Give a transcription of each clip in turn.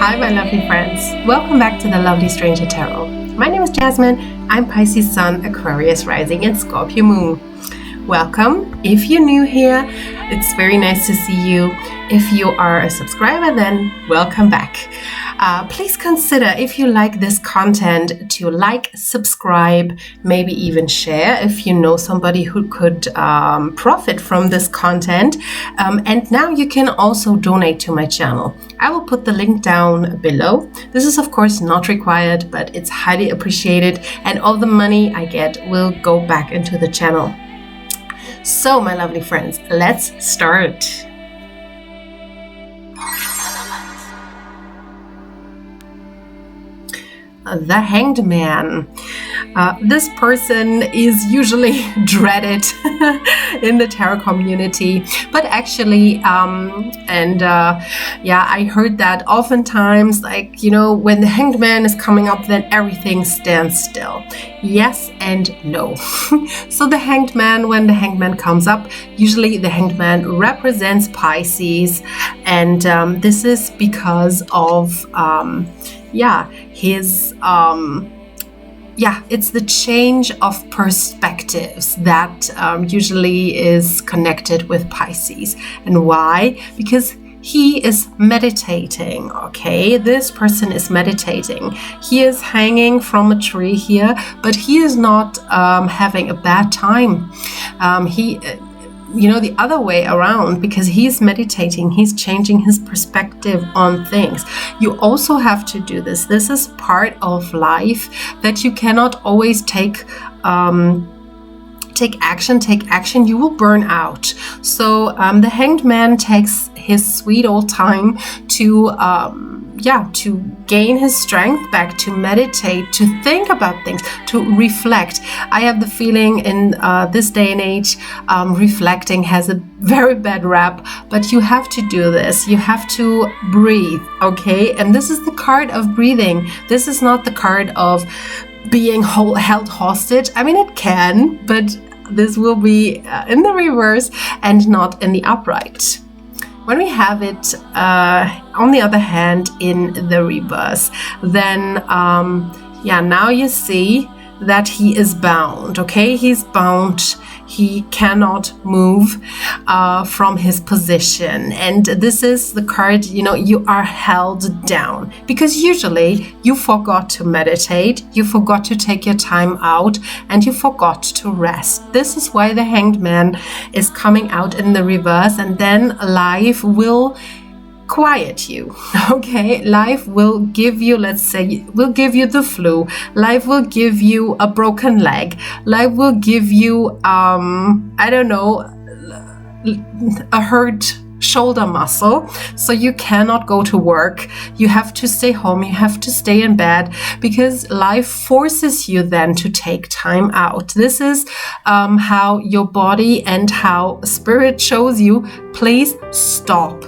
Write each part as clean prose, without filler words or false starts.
Hi, my lovely friends. Welcome back to the Lovely Stranger Tarot. My name is Jasmin. I'm Pisces Sun, Aquarius Rising, and Scorpio Moon. Welcome. If you're new here, it's very nice to see you. If you are a subscriber, then welcome back. Please consider, if you like this content, to like, subscribe, maybe even share if you know somebody who could profit from this content. And now you can also donate to my channel. I will put the link down below. This is of course not required, but it's highly appreciated, and all the money I get will go back into the channel. So, my lovely friends, let's start. The Hanged Man. This person is usually dreaded in the tarot community, but actually, I heard that oftentimes, when the Hanged Man is coming up, then everything stands still. Yes and no. So the Hanged Man, when the Hanged Man comes up, usually the Hanged Man represents Pisces, and this is because of it's the change of perspectives that usually is connected with Pisces. And why? Because he is meditating, okay? This person is meditating. He is hanging from a tree here, but he is not having a bad time. The other way around, because he's meditating, he's changing his perspective on things. You also have to do this. This is part of life that you cannot always take action, you will burn out. So the Hanged Man takes his sweet old time to gain his strength back, to meditate, to think about things, to reflect. I have the feeling in this day and age, reflecting has a very bad rap, but you have to do this. You have to breathe, okay? And this is the card of breathing. This is not the card of being held hostage. I mean, it can, but this will be in the reverse and not in the upright. When we have it, on the other hand, in the reverse, then, now you see that he is bound, okay? He's bound. He cannot move from his position. And this is the card, you are held down. Because usually you forgot to meditate, you forgot to take your time out, and you forgot to rest. This is why the Hanged Man is coming out in the reverse, and then life will quiet you, okay? Life will give you, will give you the flu. Life will give you a broken leg. Life will give you, a hurt shoulder muscle. So you cannot go to work. You have to stay home. You have to stay in bed, because life forces you then to take time out. This is how your body and how spirit shows you, please stop.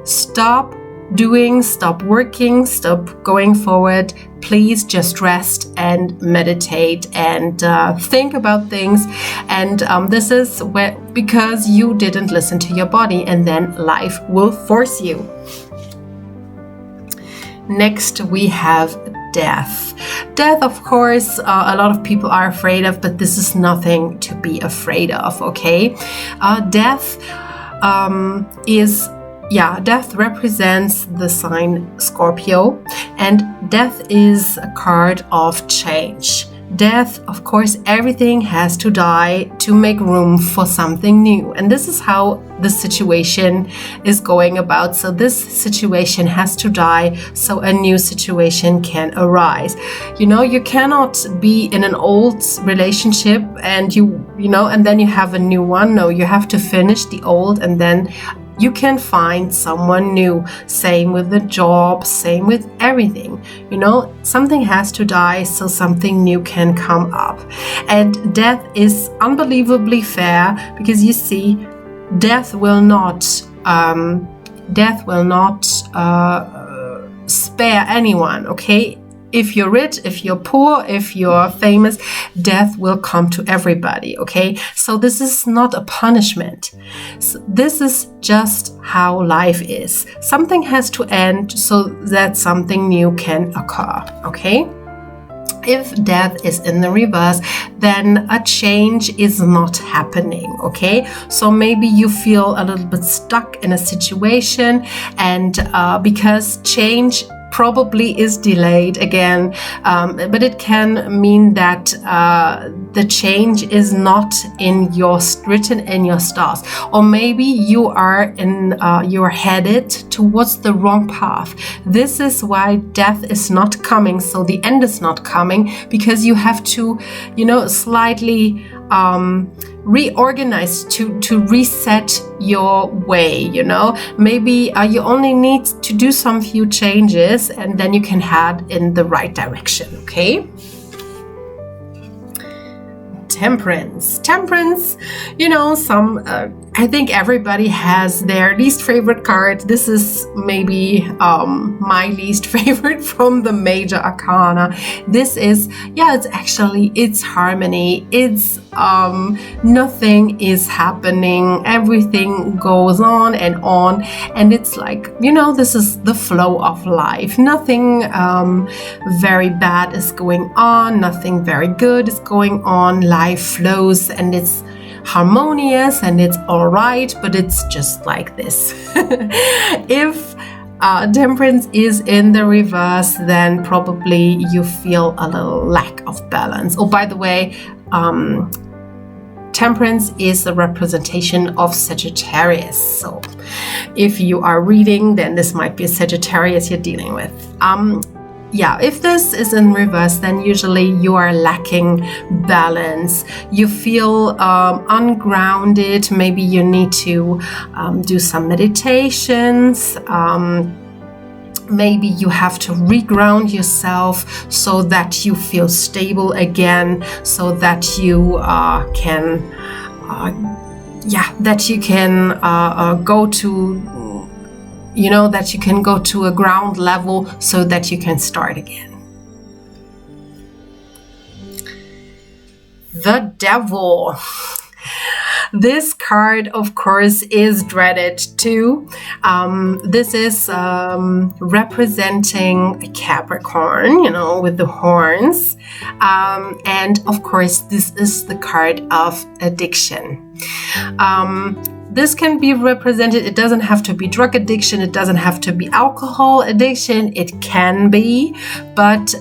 Stop doing, stop working, stop going forward. Please just rest and meditate and think about things. And this is because you didn't listen to your body, and then life will force you. Next, we have death. Death, of course, a lot of people are afraid of, but this is nothing to be afraid of, okay? Death death represents the sign Scorpio, and death is a card of change. Death, of course, everything has to die to make room for something new. And this is how the situation is going about. So this situation has to die so a new situation can arise. You cannot be in an old relationship and and then you have a new one. No, you have to finish the old, and then you can find someone new. Same with the job, same with everything. Something has to die so something new can come up. And death is unbelievably fair, because you see, death will not spare anyone, okay? if you're rich, if you're poor, if you're famous, death will come to everybody, okay? So this is not a punishment. So this is just how life is. Something has to end so that something new can occur, okay? If death is in the reverse, then a change is not happening, okay? So maybe you feel a little bit stuck in a situation, and because change probably is delayed again, but it can mean that the change is not written in your stars, or maybe you are you're headed towards the wrong path. This is why death is not coming, so the end is not coming, because you have to, slightly reorganize to reset your way, maybe you only need to do some few changes, and then you can head in the right direction, okay? Temperance, I think everybody has their least favorite card. This is maybe my least favorite from the Major Arkana. This is, it's harmony. It's nothing is happening. Everything goes on, and it's like, this is the flow of life. Nothing very bad is going on. Nothing very good is going on. Life flows, and it's harmonious, and it's all right, but it's just like this. If temperance is in the reverse, then probably you feel a little lack of balance. Oh, by the way, temperance is a representation of Sagittarius. So if you are reading, then this might be a Sagittarius you're dealing with. If this is in reverse, then usually you are lacking balance. You feel ungrounded. Maybe you need to do some meditations. Maybe you have to reground yourself so that you feel stable again, so that you can go to that you can go to a ground level so that you can start again. The Devil. This card, of course, is dreaded too. This is representing a Capricorn, with the horns. And of course, this is the card of addiction. This can be represented, it doesn't have to be drug addiction, it doesn't have to be alcohol addiction, it can be, but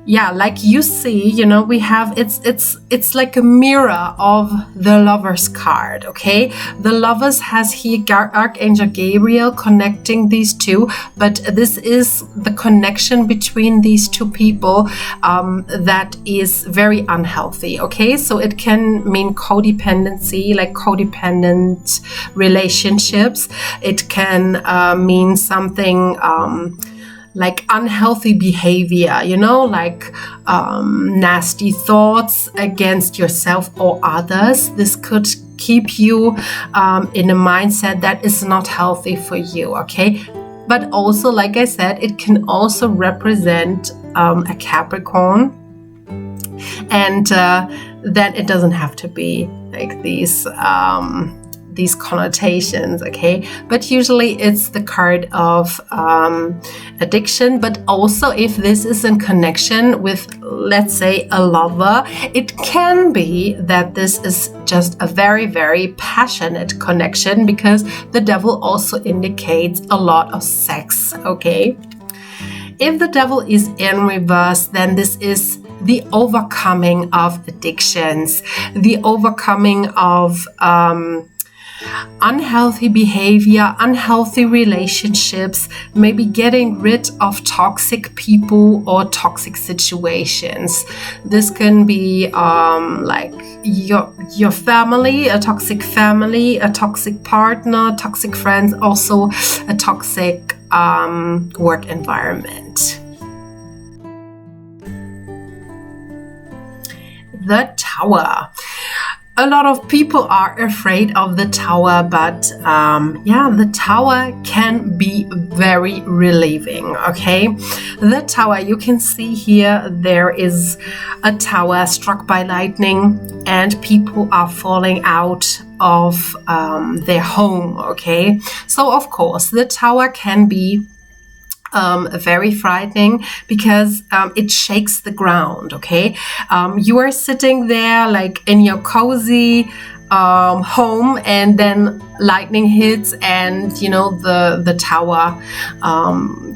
like you see, we have, it's like a mirror of the Lovers card, okay? The Lovers has here Archangel Gabriel connecting these two, but this is the connection between these two people that is very unhealthy, okay? So it can mean codependency, like codependent relationships. It can mean something like unhealthy behavior, like nasty thoughts against yourself or others. This could keep you in a mindset that is not healthy for you, okay? But also, like I said, it can also represent a Capricorn, and then it doesn't have to be like these connotations, okay? But usually it's the card of addiction. But also, if this is in connection with, let's say, a lover, it can be that this is just a very, very passionate connection, because the Devil also indicates a lot of sex, okay? If the Devil is in reverse, then this is the overcoming of addictions, the overcoming of unhealthy behavior, unhealthy relationships, maybe getting rid of toxic people or toxic situations. This can be like your family, a toxic partner, toxic friends, also a toxic work environment. The Tower. a lot of people are afraid of the tower, but yeah, the tower can be very relieving, okay? The tower, you can see here, there is a tower struck by lightning and people are falling out of their home, okay? So of course, the tower can be very frightening because it shakes the ground, okay? You are sitting there like in your cozy home, and then lightning hits and, you know, the tower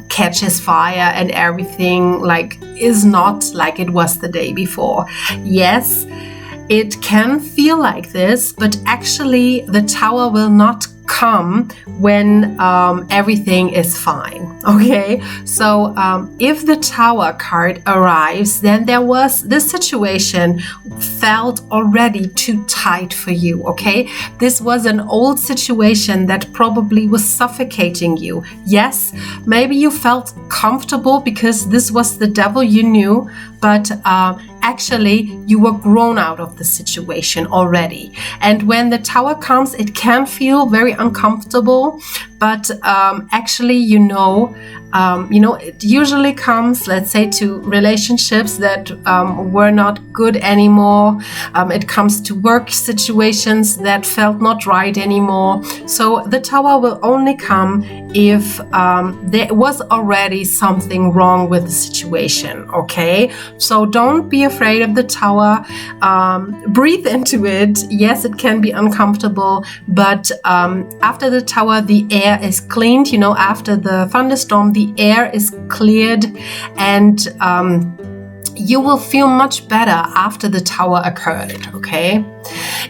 catches fire and everything like is not like it was the day before. Yes, it can feel like this, but actually the tower will not come when everything is fine, okay? So if the tower card arrives, then this situation felt already too tight for you, okay? This was an old situation that probably was suffocating you. Yes, maybe you felt comfortable because this was the devil you knew, but actually you were grown out of the situation already. And when the tower comes, it can feel very uncomfortable, but actually, it usually comes, let's say, to relationships that were not good anymore. It comes to work situations that felt not right anymore. So the tower will only come if there was already something wrong with the situation, okay? So don't be afraid of the tower. Breathe into it. Yes, it can be uncomfortable, but after the tower, the air is cleaned. You know, after the thunderstorm, the air is cleared, and you will feel much better after the tower occurred, okay?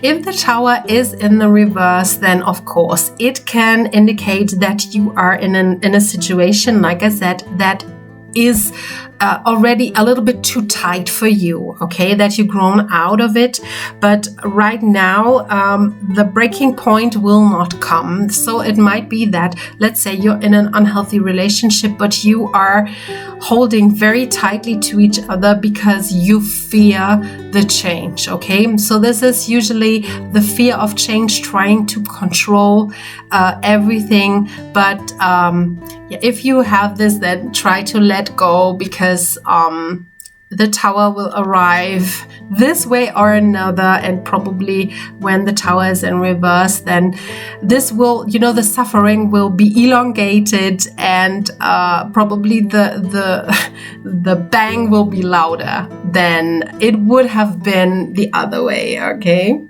If the tower is in the reverse, then of course it can indicate that you are in a situation, like I said, that is already a little bit too tight for you, okay, that you've grown out of it. But right now, the breaking point will not come. So it might be that, let's say you're in an unhealthy relationship, but you are holding very tightly to each other because you fear the change, okay? So this is usually the fear of change, trying to control everything. But if you have this, then try to let go, because the tower will arrive this way or another, and probably when the tower is in reverse, then this will, the suffering will be elongated, and probably the bang will be louder than it would have been the other way, okay?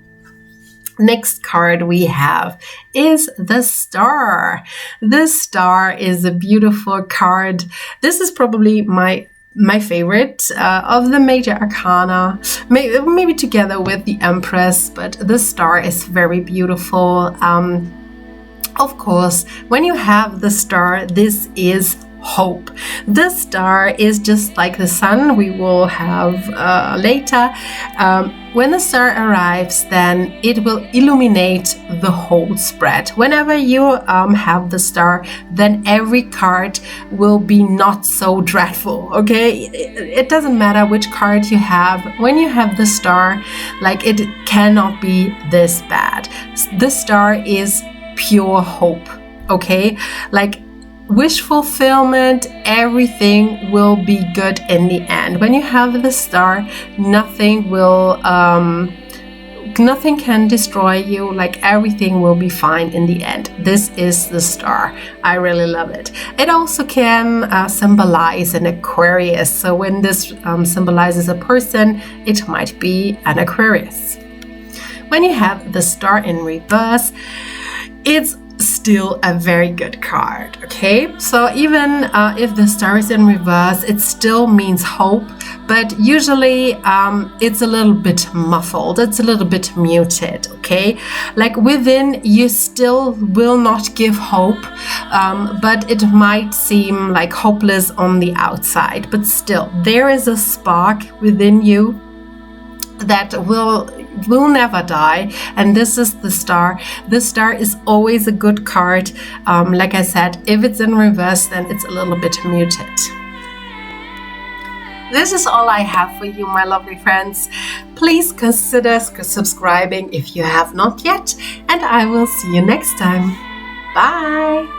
Next card we have is the Star. The Star is a beautiful card. This is probably my favorite of the Major Arkana, maybe together with the Empress, but the Star is very beautiful. Of course, when you have the Star, this is hope. The Star is just like the sun we will have later. When the star arrives, then it will illuminate the whole spread. Whenever you have the Star, then every card will be not so dreadful, okay? It doesn't matter which card you have. When you have the Star, like, it cannot be this bad. The Star is pure hope, okay? Like, wish fulfillment, everything will be good in the end. When you have the Star, nothing can destroy you. Like, everything will be fine in the end. This is the Star. I really love it. It also can symbolize an Aquarius. So when this symbolizes a person, it might be an Aquarius. When you have the Star in reverse, it's still a very good card, okay? So even if the Star is in reverse, it still means hope, but usually it's a little bit muffled, it's a little bit muted, okay? Like, within, you still will not give hope, but it might seem like hopeless on the outside, but still there is a spark within you that will never die, and this is the Star. The Star is always a good card. Like I said, if it's in reverse, then it's a little bit muted. this is all I have for you, my lovely friends. Please consider subscribing if you have not yet, and I will see you next time. Bye!